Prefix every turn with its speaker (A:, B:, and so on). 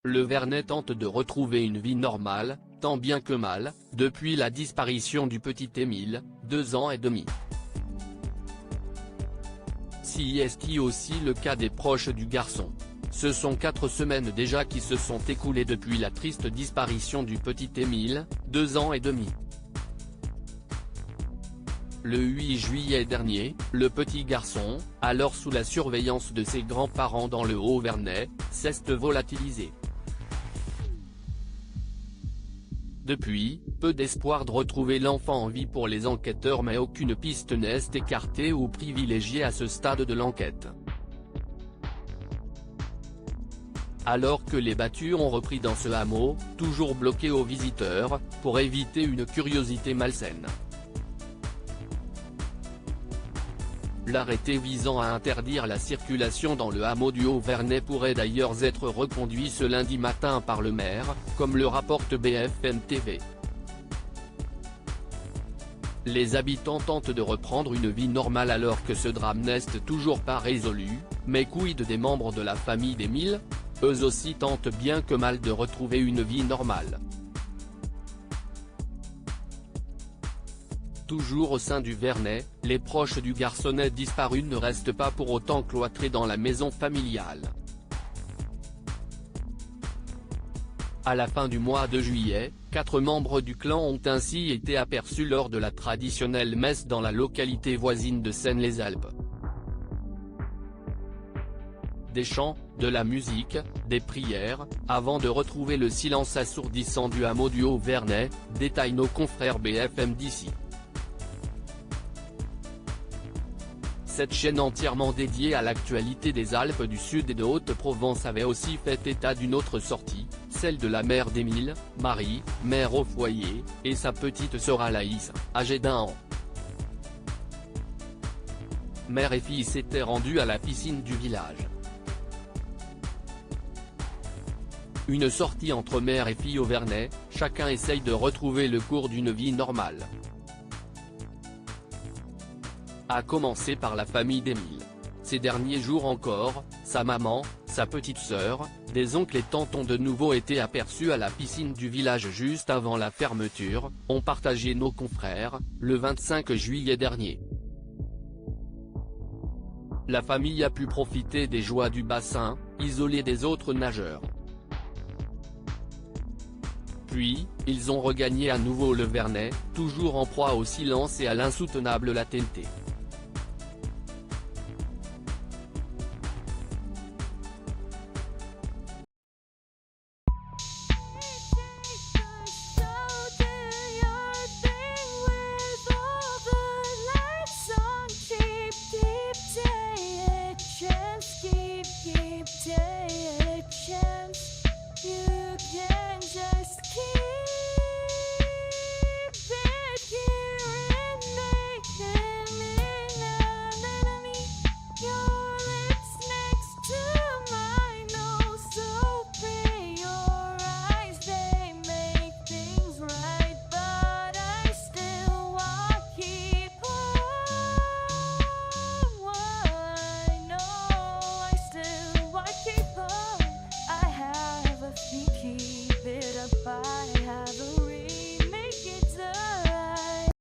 A: le Vernet tente de retrouver une vie normale, tant bien que mal, depuis la disparition du petit Émile, 2 ans et demi. Si est aussi le cas des proches du garçon. Ce sont 4 semaines déjà qui se sont écoulées depuis la triste disparition du petit Émile, 2 ans et demi. Le 8 juillet dernier, le petit garçon, alors sous la surveillance de ses grands-parents dans le Haut-Vernay, s'est volatilisé. Depuis, peu d'espoir de retrouver l'enfant en vie pour les enquêteurs, mais aucune piste n'est écartée ou privilégiée à ce stade de l'enquête. Alors que les battues ont repris dans ce hameau, toujours bloqué aux visiteurs, pour éviter une curiosité malsaine. L'arrêté visant à interdire la circulation dans le hameau du Haut-Vernay pourrait d'ailleurs être reconduit ce lundi matin par le maire, comme le rapporte BFM TV. Les habitants tentent de reprendre une vie normale alors que ce drame n'est toujours pas résolu, mais quid des membres de la famille d'Émile ? Eux aussi tentent bien que mal de retrouver une vie normale. Toujours au sein du Vernet, les proches du garçonnet disparu ne restent pas pour autant cloîtrés dans la maison familiale. À la fin du mois de juillet, 4 membres du clan ont ainsi été aperçus lors de la traditionnelle messe dans la localité voisine de Seine-les-Alpes. Des chants, de la musique, des prières, avant de retrouver le silence assourdissant du hameau du Haut-Vernay, détaillent nos confrères BFM d'ici. Cette chaîne entièrement dédiée à l'actualité des Alpes du Sud et de Haute-Provence avait aussi fait état d'une autre sortie, celle de la mère d'Émile, Marie, mère au foyer, et sa petite sœur Alaïs, âgée d'1 an. Mère et fille s'étaient rendus à la piscine du village. Une sortie entre mère et fille au Vernet, chacun essaye de retrouver le cours d'une vie normale. À commencer par la famille d'Émile. Ces derniers jours encore, sa maman, sa petite sœur, des oncles et tantes ont de nouveau été aperçus à la piscine du village juste avant la fermeture, ont partagé nos confrères, le 25 juillet dernier. La famille a pu profiter des joies du bassin, isolé des autres nageurs. Puis, ils ont regagné à nouveau le Vernet, toujours en proie au silence et à l'insoutenable latente.